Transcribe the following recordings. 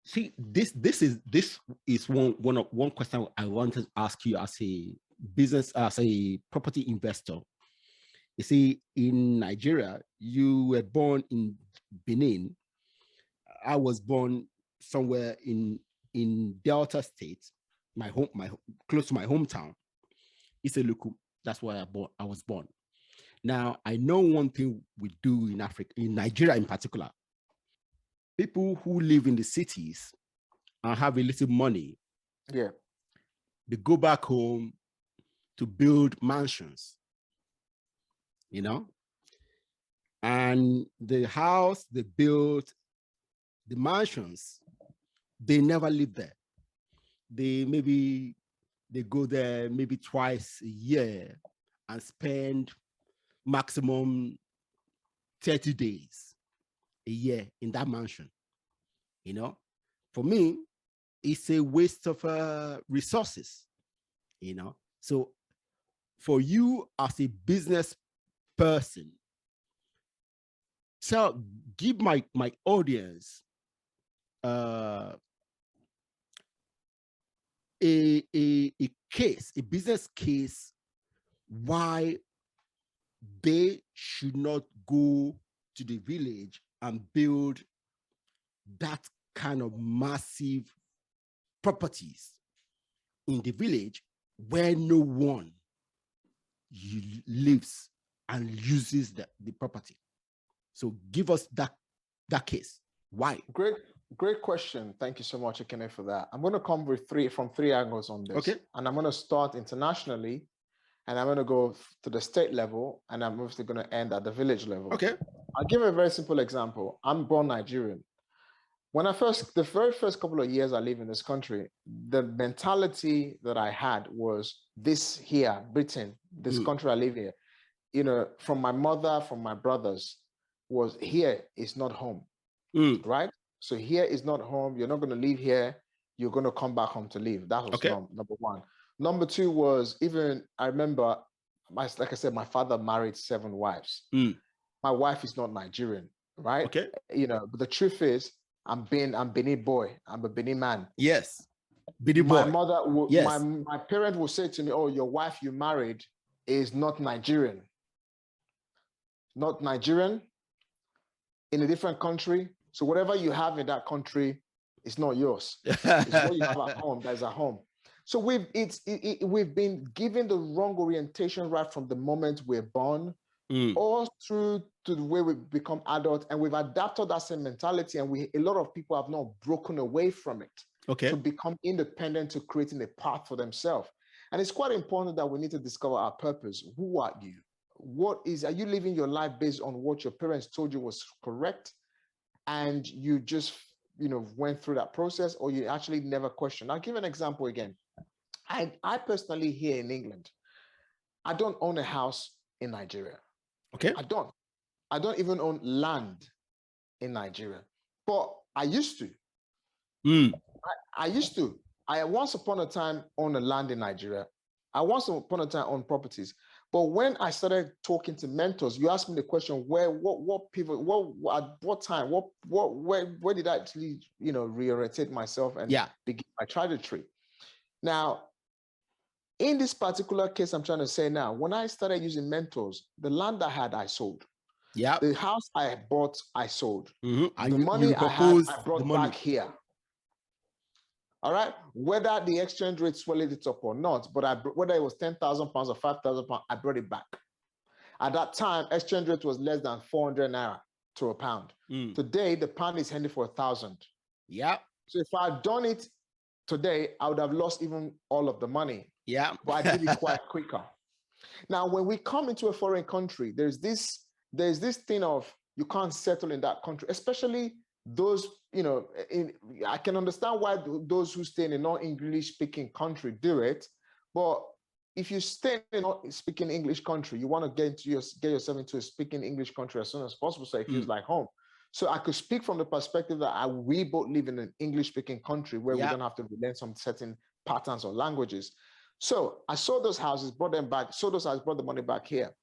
See, this is one question I want to ask you as a business, as a property investor. You see, in Nigeria, you were born in Benin. I was born somewhere in Delta State, close to my hometown. Iseluku. That's where I was born. Now, I know one thing we do in Africa, in Nigeria in particular. People who live in the cities and have a little money, yeah, they go back home to build mansions, and the house they built, the mansions, they never live there. They go there maybe twice a year and spend maximum 30 days a year in that mansion. For me, it's a waste of resources. So for you as a business person, give my audience a case, a business case, why they should not go to the village and build that kind of massive properties in the village where no one lives and uses the property. So give us that case. Why? Great question. Thank you so much, Ekene, for that. I'm going to come with from three angles on this. Okay. And I'm going to start internationally, and I'm going to go to the state level, and I'm mostly going to end at the village level. Okay. I'll give a very simple example. I'm born Nigerian. The very first couple of years I live in this country, the mentality that I had was this here, Britain, this country I live here, from my mother, from my brothers, was here is not home, right? So here is not home. You're not going to live here. You're going to come back home to live. That was number one. Number two was, even I remember, like I said, my father married 7 wives. My wife is not Nigerian, right? Okay. But the truth is, I'm Benin boy. I'm a Benin man. Yes. Benin boy. My mother, yes. my parent will say to me, "Oh, your wife you married is not Nigerian. Not Nigerian, in a different country. So whatever you have in that country, it's not yours. It's what you have at home. That is at home." So we've been given the wrong orientation right from the moment we're born, all through to the way we become adults, and we've adapted that same mentality, and a lot of people have not broken away from it to become independent, to creating a path for themselves. And it's quite important that we need to discover our purpose. Who are you? Are you living your life based on what your parents told you was correct, and you just went through that process, or you actually never questioned? I'll give an example again. I personally, here in England, I don't own a house in Nigeria. Okay. I don't even own land in Nigeria, but I used to. I used to. I once upon a time owned a land in Nigeria. I once upon a time owned properties. But when I started talking to mentors, you asked me the question, where did I actually, reorientate myself and begin my trajectory? Now, in this particular case, I'm trying to say now, when I started using mentors, the land I had, I sold. Yeah. The house I had bought, I sold. And the money I had, I brought back here. All right. Whether the exchange rate swallowed it up or not, but whether it was 10,000 pounds or 5,000 pounds, I brought it back. At that time, exchange rate was less than 400 naira to a pound. Today, the pound is handy for 1,000. Yeah. So if I had done it today, I would have lost even all of the money. Yeah. But I did it quite quicker. Now, when we come into a foreign country, there's this thing of you can't settle in that country, especially those, I can understand why those who stay in a non-English speaking country do it. But if you stay in a non-speaking English country, you want to get yourself into a speaking English country as soon as possible, so it feels like home. So I could speak from the perspective that we both live in an English-speaking country where we don't have to learn some certain patterns or languages. So I sold those houses, brought them back, sold those houses, brought the money back here.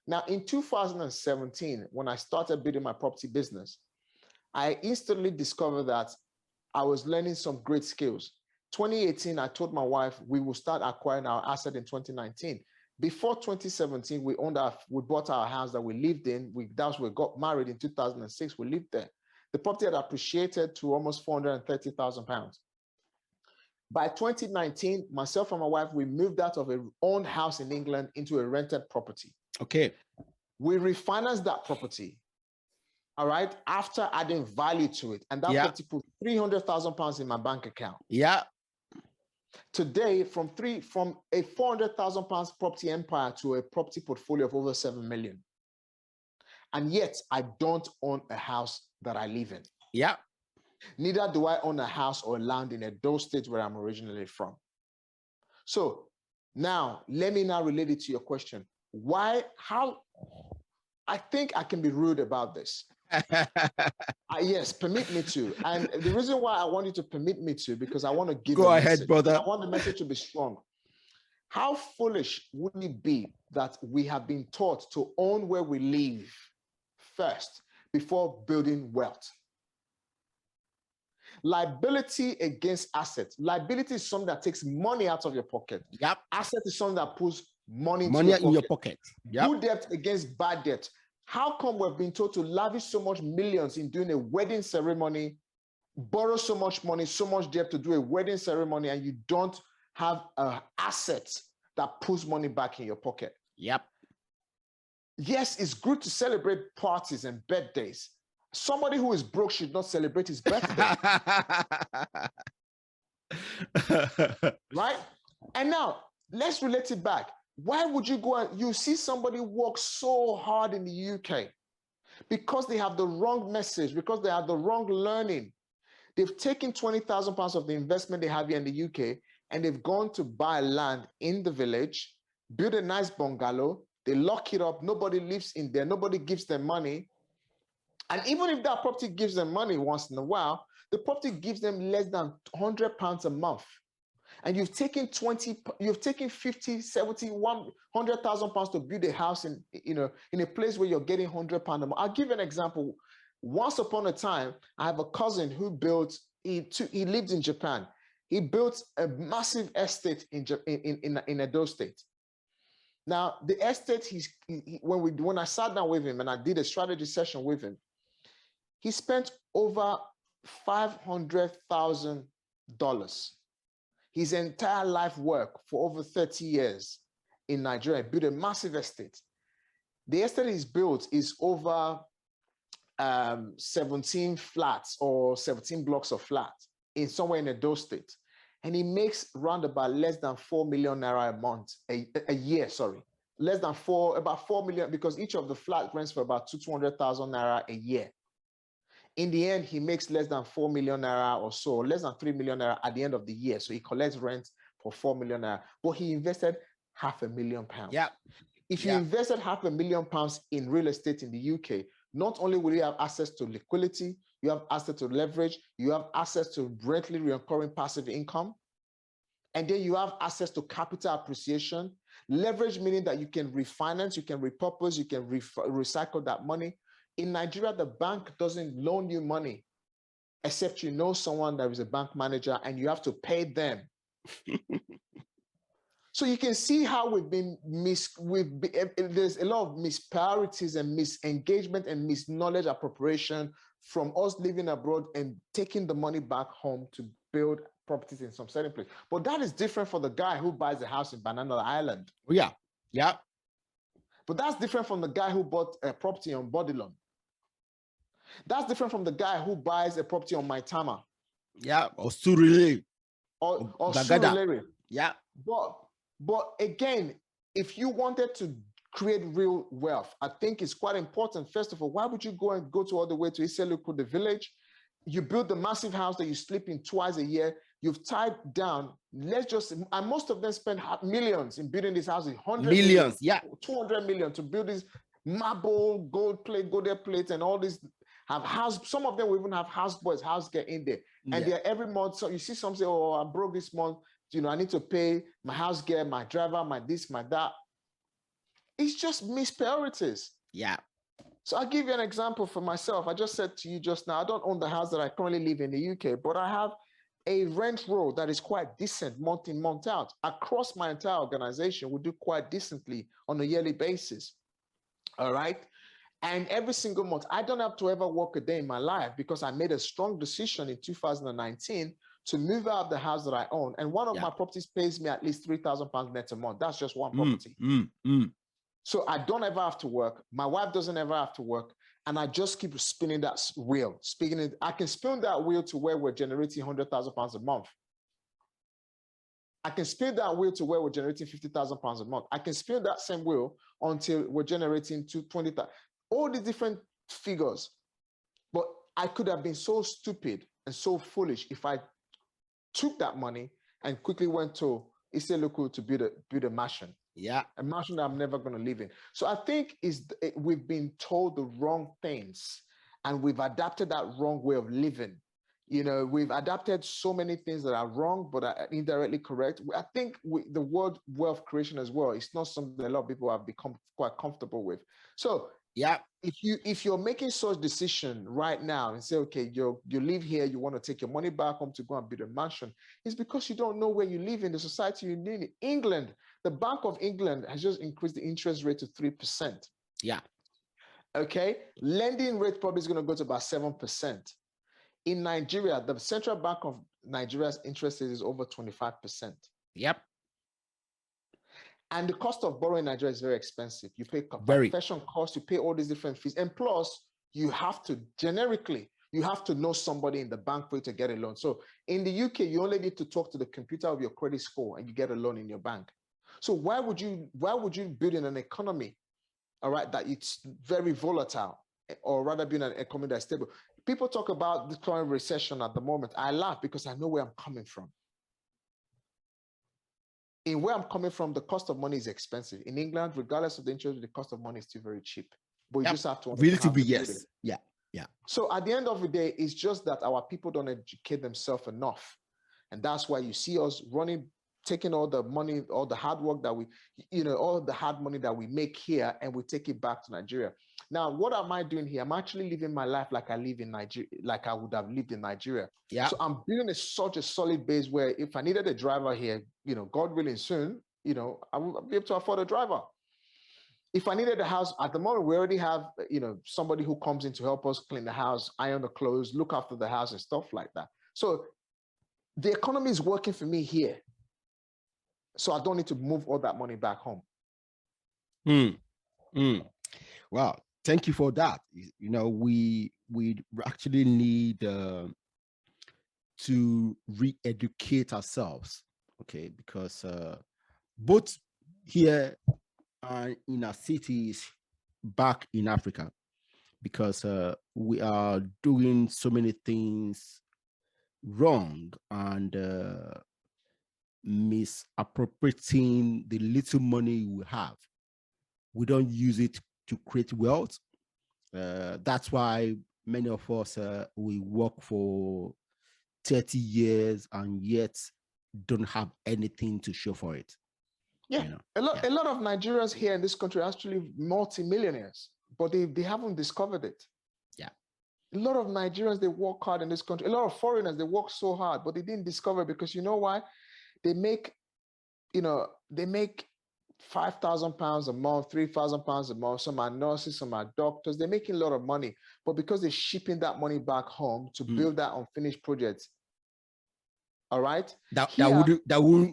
Now, in 2017, when I started building my property business, I instantly discovered that I was learning some great skills. 2018, I told my wife we will start acquiring our asset in 2019. Before 2017, we bought our house that we lived in. We got married in 2006. We lived there. The property had appreciated to almost £430,000. By 2019, myself and my wife, we moved out of an owned house in England into a rented property. Okay. We refinanced that property, all right, after adding value to it. And that property put £300,000 in my bank account. Yeah. Today, from a £400,000 property empire to a property portfolio of over 7 million. And yet, I don't own a house that I live in. Yeah. Neither do I own a house or land in Edo State where I'm originally from. So now, let me now relate it to your question. I think I can be rude about this. Yes, permit me to. And the reason why I want you to permit me to, because I want to give Go a ahead, message. brother. I want the message to be strong. How foolish would it be that we have been taught to own where we live first before building wealth? Liability against assets. Liability is something that takes money out of your pocket. Yep. Asset is something that puts money in your pocket. Yep. Good debt against bad debt. How come we've been told to lavish so much millions in doing a wedding ceremony, borrow so much money, so much debt to do a wedding ceremony, and you don't have an asset that puts money back in your pocket? Yep. Yes, it's good to celebrate parties and birthdays. Somebody who is broke should not celebrate his birthday. Right? And now, let's relate it back. Why would you go and you see somebody work so hard in the UK? Because they have the wrong message, because they have the wrong learning. They've taken £20,000 of the investment they have here in the UK, and they've gone to buy land in the village, build a nice bungalow, they lock it up, nobody lives in there, nobody gives them money. And even if that property gives them money once in a while, the property gives them less than £100 a month. And you've taken 50, 70, 100,000 pounds to build a house in a place where you're getting £100 a month. I'll give you an example. Once upon a time, I have a cousin who he lived in Japan. He built a massive estate in Edo State. Now, the estate, when I sat down with him and I did a strategy session with him, he spent over $500,000. His entire life work for over 30 years in Nigeria, built a massive estate. The estate he's built is over 17 flats or 17 blocks of flats somewhere in Edo State. And he makes round about less than 4 million naira a month, a year, sorry. About 4 million, because each of the flat rents for about 200,000 naira a year. In the end, he makes less than 4 million naira or so, less than 3 million naira at the end of the year. So he collects rent for 4 million naira, but he invested £500,000. Yeah. If you invested £500,000 in real estate in the UK, not only will you have access to liquidity, you have access to leverage, you have access to rental recurring passive income, and then you have access to capital appreciation. Leverage meaning that you can refinance, you can repurpose, you can recycle that money. In Nigeria, the bank doesn't loan you money except you know someone that is a bank manager and you have to pay them. So you can see how there's a lot of mispriorities and misengagement and misknowledge appropriation from us living abroad and taking the money back home to build properties in some certain place. But that is different for the guy who buys a house in Banana Island. Yeah, yeah. But that's different from the guy who bought a property on Bodilon. That's different from the guy who buys a property on Maitama. Yeah, or Surulere. Or Surulere. Yeah. But again, if you wanted to create real wealth, I think it's quite important. First of all, why would you go to all the way to Iseluku, the village? You build the massive house that you sleep in twice a year. You've tied down, and most of them spend millions in building these houses, millions, yeah, 200 million to build this marble, gold plates, and all these have house. Some of them will even have houseboys, house girl in there, and they're every month. So you see some say, "Oh, I broke this month. I need to pay my house girl, my driver, my this, my that." It's just mispriorities. Yeah. So I'll give you an example for myself. I just said to you just now, I don't own the house that I currently live in the UK, but I have a rent roll that is quite decent month in, month out. Across my entire organization, we do quite decently on a yearly basis. All right. And every single month, I don't have to ever work a day in my life because I made a strong decision in 2019 to move out of the house that I own. And one of my properties pays me at least £3,000 net a month. That's just one property. So I don't ever have to work. My wife doesn't ever have to work. And I just keep spinning that wheel. I can spin that wheel to where we're generating £100,000 a month. I can spin that wheel to where we're generating £50,000 a month. I can spin that same wheel until we're generating $20,000. All the different figures. But I could have been so stupid and so foolish if I took that money and quickly went to Local to build a mansion. Yeah. A mansion that I'm never going to live in. So I think we've been told the wrong things and we've adapted that wrong way of living. You know, we've adapted so many things that are wrong, but are indirectly correct. I think the word wealth creation as well, it's not something a lot of people have become quite comfortable with. So yeah, if you're making such decision right now and say, okay, you live here, you want to take your money back home to go and build a mansion, it's because you don't know where you live in the society you live in. England, the Bank of England has just increased the interest rate to 3%. Yeah. Okay. Lending rate probably is going to go to about 7%. In Nigeria, the Central Bank of Nigeria's interest rate is over 25%. Yep. And the cost of borrowing in Nigeria is very expensive. You pay confession costs, you pay all these different fees. And plus, you have to know somebody in the bank for you to get a loan. So in the UK, you only need to talk to the computer of your credit score and you get a loan in your bank. So why would you build in an economy, all right, that it's very volatile, or rather build an economy that's stable? People talk about the current recession at the moment. I laugh because I know where I'm coming from. In where I'm coming from, the cost of money is expensive. In England, regardless of the interest, the cost of money is still very cheap. But you just have to relatively, yes. Yeah. So at the end of the day, it's just that our people don't educate themselves enough. And that's why you see us taking all the money, all the hard work that all the hard money that we make here, and we take it back to Nigeria. Now, what am I doing here? I'm actually living my life like I live in Nigeria, like I would have lived in Nigeria. Yeah. So I'm building such a solid base where if I needed a driver here, God willing soon, I will be able to afford a driver. If I needed a house, at the moment, we already have, somebody who comes in to help us clean the house, iron the clothes, look after the house and stuff like that. So the economy is working for me here. So I don't need to move all that money back home. Well, thank you for that. We actually need to re-educate ourselves, okay? Because both here and in our cities back in Africa, because we are doing so many things wrong and misappropriating the little money we have. We don't use it to create wealth. That's why many of us, we work for 30 years and yet don't have anything to show for it. Yeah, a lot of Nigerians here in this country are actually multi-millionaires, but they haven't discovered it. Yeah. A lot of Nigerians, they work hard in this country. A lot of foreigners, they work so hard, but they didn't discover it because you know why? They make £5,000 a month, £3,000 a month. Some are nurses, some are doctors. They're making a lot of money, but because they're shipping that money back home to build that unfinished project, all right, that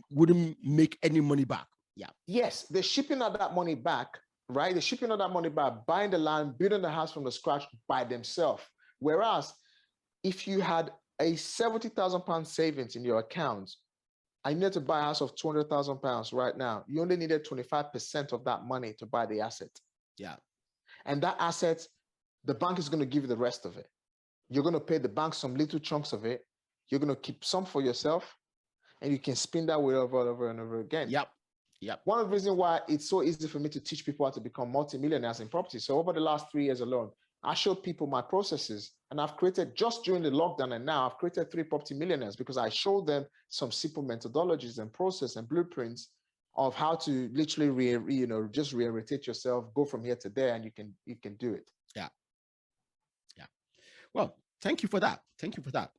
wouldn't make any money back. Yeah. Yes, they're shipping out that money back, right? They're shipping out that money back, buying the land, building the house from the scratch by themselves. Whereas, if you had a £70,000 savings in your account, I need to buy a house of £200,000 right now. You only needed 25% of that money to buy the asset. Yeah. And that asset, the bank is going to give you the rest of it. You're going to pay the bank some little chunks of it. You're going to keep some for yourself, and you can spin that way over and over again. Yep. One of the reasons why it's so easy for me to teach people how to become multimillionaires in property. So over the last 3 years alone, I showed people my processes, and I've created, just during the lockdown and now, I've created 3 property millionaires because I showed them some simple methodologies and process and blueprints of how to literally just re-rotate yourself, go from here to there, and you can do it. Yeah. Yeah. Well, thank you for that. Thank you for that.